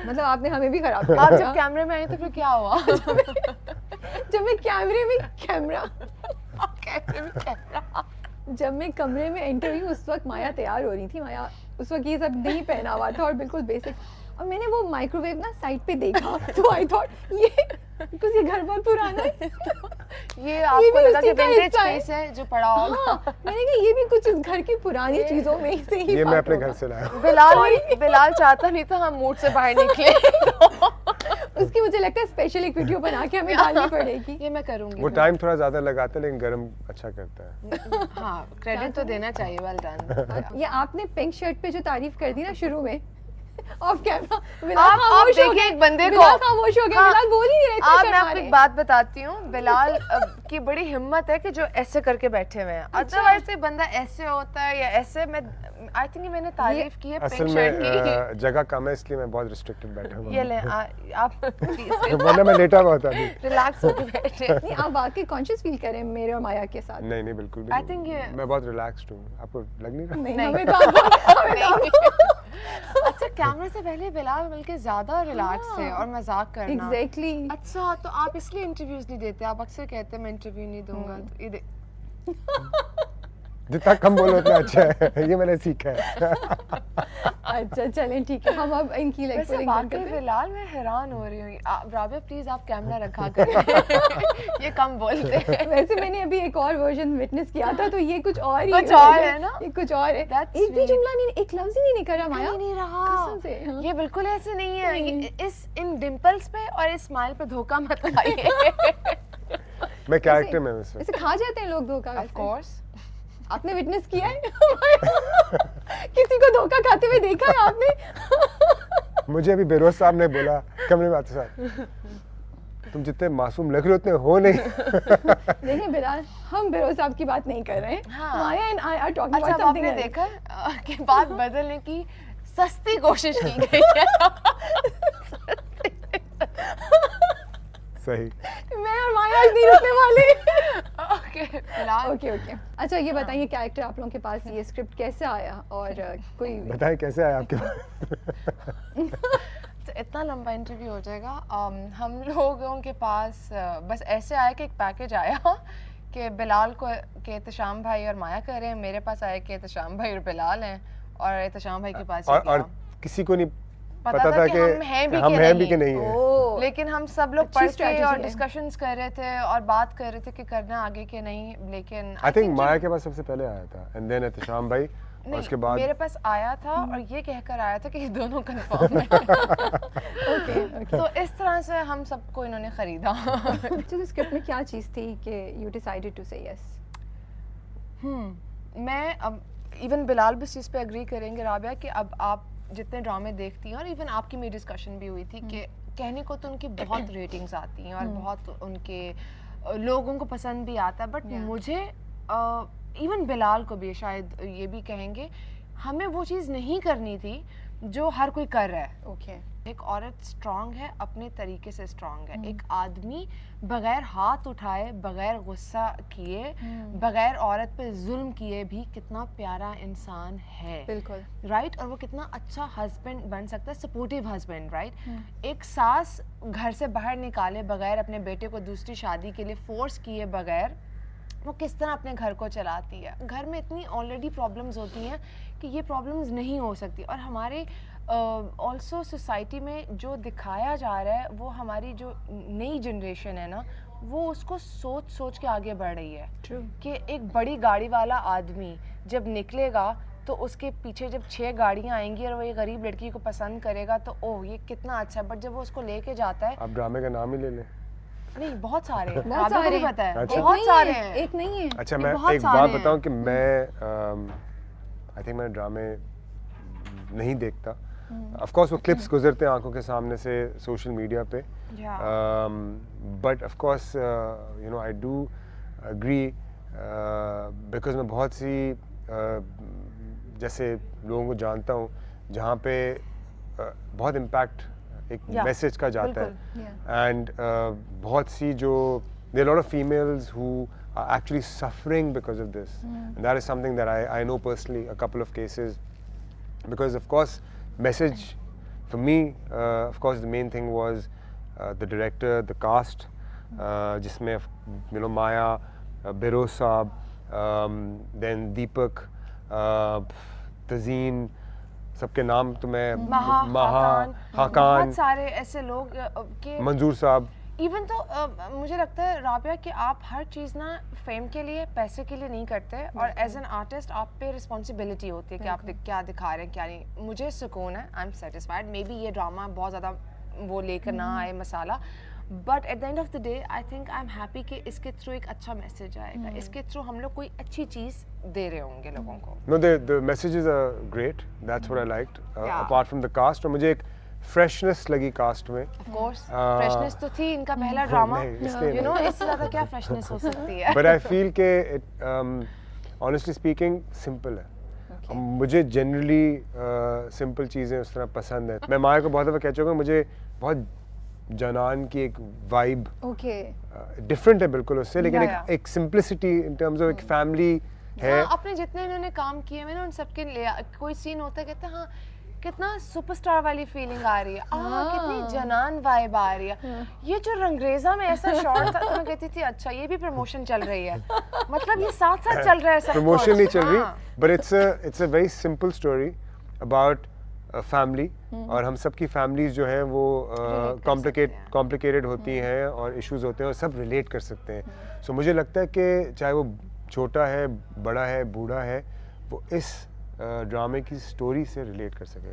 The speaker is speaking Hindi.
मतलब आपने हमें भी खराब कर आप दिया। जब कैमरे में आई तो फिर क्या हुआ? जब मैं कैमरे में कैमरा कैमरे में कैमरा। जब मैं कमरे में एंटर हुई उस वक्त माया तैयार हो रही थी। माया उस वक्त ये सब नहीं पहना हुआ था और बिल्कुल बेसिक, और मैंने वो माइक्रोवेव ना साइड पे देखा तो आई थॉट ये बिकॉज़ ये घर बहुत पुराना है। ये आपको भी लगा उसी कि का विंटेज हिस्सा है। पीस है जो पड़ा होगा। हाँ, मैंने कहा ये भी कुछ इस घर की पुरानी चीजों में से ही ये मैं part अपने होगा। घर से लाया हूँ। बिलाल चाहता नहीं था हम मूड से बाहर निकले। उसकी मुझे लगता है स्पेशल एक वीडियो बना के हमें डालनी पड़ेगी। ये मैं करूंगी। वो टाइम थोड़ा ज्यादा लगाता है लेकिन गर्म अच्छा करता है। हाँ, क्रेडिट तो देना चाहिए, वेल डन। ये आपने पिंक शर्ट पे जो तारीफ कर दी ना शुरू में ऑफ कैमरा, आप देखिए एक बंदे को, बिलाल खामोश हो गया। हाँ, बिलाल बोल ही नहीं रहे थे, आप शर्मा मैं आपको रहे। एक बात बताती हूँ, बिलाल की बड़ी हिम्मत है कि जो ऐसे करके बैठे हुए हैं। अदरवाइज से बंदा ऐसे होता है या ऐसे, मैं आई थिंक मैंने तारीफ की है असल पिंक शर्ट की। में जगह कम है इसलिए मैं बहुत रिस्ट्रिक्टेड बैठा हूँ। ये ले आप प्लीज वरना मैं लेटा हुआ था अभी। रिलैक्स होके बैठे। नहीं, आप वाकई कॉन्शियस फील करें मेरे और माया के साथ। नहीं नहीं बिल्कुल भी I नहीं। think ये- मैं बहुत रिलैक्स्ड हूँ, आपको लग नहीं रहा? नहीं, नहीं। हमें तो अच्छा, कैमरा से पहले बिलाल बल्कि ज्यादा रिलैक्स थे और मजाक करना। एग्जैक्टली। अच्छा, तो आप इसलिए इंटरव्यूज नहीं देते? आप अक्सर कहते हैं मैं इंटरव्यू नहीं दूंगा। तो ये जितना कम बोलो उतना अच्छा है। ये मैंने सीखा है। अच्छा चलें ठीक है, हम अब इनकी लेग वैसे पुलिंग बंद वाकई करते हैं। बिलाल मैं हैरान हो रही हूँ। राबिया प्लीज आप कैमरा रखा करें। ये कम बोलते हैं। वैसे मैंने अभी एक और वर्जन विटनेस किया था तो ये कुछ और ही कुछ और है ना? ये कुछ और है। That's एक भी sweet. जुमला नहीं, एक लफ्ज ही नहीं निकला माया। नहीं रहा कसम से, हाँ। ये बिल्कुल ऐसे नहीं है। नहीं। इस इन डिंपल्स पे और इस स्माइल पे धोखा मत खाइए। मैं कैरेक्टर में हूँ इसमें। ऐसे खा जाते हैं लोग धोखा ऑफ वैसे। कोर्स। आपने विटनेस किया है? किसी को धोखा खाते हुए देखा है आपने? मुझे अभी बेरोज साहब ने बोला कमरे में आते साथ, तुम जितने मासूम लग रहे हो उतने हो नहीं। देखिए बिलाल, हम बेरोज साहब की बात नहीं कर रहे हैं। हाँ। माया एंड आई आर टॉकिंग अच्छा, अबाउट अब समथिंग आपने एल्स। देखा कि बात बदलने की सस्ती कोशिश की गई है। सही। मैं और माया आज नहीं रुकने वाले। ओके, फिलहाल ओके ओके। अच्छा ये बताइए कैरेक्टर आप लोगों के पास ये स्क्रिप्ट कैसे आया और कोई बताएं कैसे आया आपके पास? तो इतना लंबा इंटरव्यू हो जाएगा। हम लोगों के पास बस ऐसे आया कि एक पैकेज आया कि बिलाल को के एहतशाम भाई और माया कर रहे हैं, मेरे पास आया कि एहतशाम भाई और बिलाल हैं, और एहतशाम भाई के पास और किसी को नहीं पता था कि हम हैं भी कि नहीं है। ओ लेकिन हम सब लोग अच्छी पढ़ के strategy और है। डिस्कशंस कर रहे थे और बात कर रहे थे कि करना आगे के नहीं। लेकिन आई थिंक माया के पास सबसे पहले आया था एंड देन एहतशाम भाई और उसके बाद मेरे पास आया था और ये कहकर आया था कि ये दोनों कंफर्म है। Okay okay. तो इस तरह से हम सबको इन्होंने खरीदा। तो स्क्रिप्ट में क्या चीज़ थी कि यू डिसाइडेड टू से यस? मैं अब इवन बिलाल भी इस चीज़ पे एग्री करेंगे राबिया कि अब आप जितने ड्रामे देखती हैं, और इवन आपकी मेरी डिस्कशन भी हुई थी कि कहने को तो उनकी बहुत रेटिंग्स आती हैं और बहुत उनके लोगों को पसंद भी आता है, बट मुझे इवन बिलाल को भी शायद ये भी कहेंगे हमें वो चीज़ नहीं करनी थी जो हर कोई कर रहा है। ओके एक औरत स्ट्रांग है, अपने तरीके से स्ट्रांग है। एक आदमी बगैर हाथ उठाए, बगैर गुस्सा किए, बगैर औरत पे जुल्म किए भी कितना प्यारा इंसान है। बिल्कुल राइट। और वो कितना अच्छा हस्बैंड बन सकता है, सपोर्टिव हस्बैंड। राइट। एक सास घर से बाहर निकाले बगैर, अपने बेटे को दूसरी शादी के लिए फोर्स किए बगैर, वो किस तरह अपने घर को चलाती है। घर में इतनी ऑलरेडी प्रॉब्लम्स होती हैं कि ये प्रॉब्लम्स नहीं हो सकती। और हमारे ऑल्सो सोसाइटी में जो दिखाया जा रहा है, वो हमारी जो नई जनरेशन है ना, वो उसको सोच सोच के आगे बढ़ रही है। ट्रू। कि एक बड़ी गाड़ी वाला आदमी जब निकलेगा तो उसके पीछे जब 6 गाड़ियाँ आएंगी और वो ये गरीब लड़की को पसंद करेगा तो ओह ये कितना अच्छा है। बट जब वो उसको लेके जाता है, आप ड्रामे का नाम ही ले लें। नहीं बहुत सारे हैं, बहुत राबिया को सारे भी पता है, अच्छा। बहुत सारे हैं। एक नहीं है। अच्छा ये मैं बहुत एक सारे बात हैं। बताऊं कि मैं आई थिंक मैं ड्रामे नहीं देखता। ऑफ कोर्स वो क्लिप्स गुजरते हैं आंखों के सामने से सोशल मीडिया पे, but of course you know I do agree because मैं बहुत सी जैसे लोगों को जानता हूँ जहाँ पे बहुत इम्पैक्ट एक मैसेज का जाता है एंड बहुत सी जो there are a lot of females who are actually suffering because of this. And that is something that I know personally, a couple of cases, because of course message for me, of course, the main thing was the director, the cast, जिसमें Maya, Beroz साहब, then Deepak, Tazeen, सबके नाम तो मैं खाकान, बहुत सारे ऐसे लोग के मंजूर साहब। इवन तो मुझे लगता है राबिया कि आप हर चीज़ ना फेम के लिए पैसे के लिए नहीं करते और एज एन आर्टिस्ट आप पे रिस्पॉन्सिबिलिटी होती है कि आप क्या दिखा रहे हैं क्या नहीं। मुझे सुकून है, I am satisfied. Maybe ये ड्रामा बहुत ज़्यादा वो लेकर ना आए मसाला, but at the end of the day I think I am happy कि इसके थ्रू एक अच्छा मैसेज आएगा, इसके थ्रू हम लोग कोई अच्छी चीज़ दे रहे होंगे लोगों को। No, the messages are great. That's what I liked. Apart from the cast, और मुझे एक freshness लगी cast में। Of course, freshness तो थी इनका पहला ड्रामा, you know, इससे ज़्यादा क्या freshness हो सकती है? But I feel कि honestly speaking simple है। मुझे generally simple चीज़ें उस तरह पसंद है। मैं माया को बहुत दफ़ा कह चुका हूँ, मुझे बहुत जनान की एक वाइब डिफरेंट है बिल्कुल उससे, लेकिन एक सिंप्लिसिटी इन टर्म्स ऑफ एक फैमिली है। अपने जितने इन्होंने काम किए मैंने उन सबके कोई सीन होता है कहते हैं हाँ कितना सुपरस्टार वाली फीलिंग आ रही है, कितनी जनान वाइब आ रही है। ये जो रंगरेजा में ऐसा शॉट था तो मैं कहती थी अच्छा ये भी प्रमोशन चल रही है, मतलब ये साथ साथ चल रहा है सब। प्रमोशन नहीं चल रही, but it's a very simple story about family, और हम सब की फैमिलीज जो हैं वो कॉम्प्लिकेटेड होती हैं और इश्यूज होते हैं और सब रिलेट कर सकते हैं। सो मुझे लगता है कि चाहे वो छोटा है, बड़ा है, बूढ़ा है, वो इस ड्रामे की स्टोरी से रिलेट कर सके।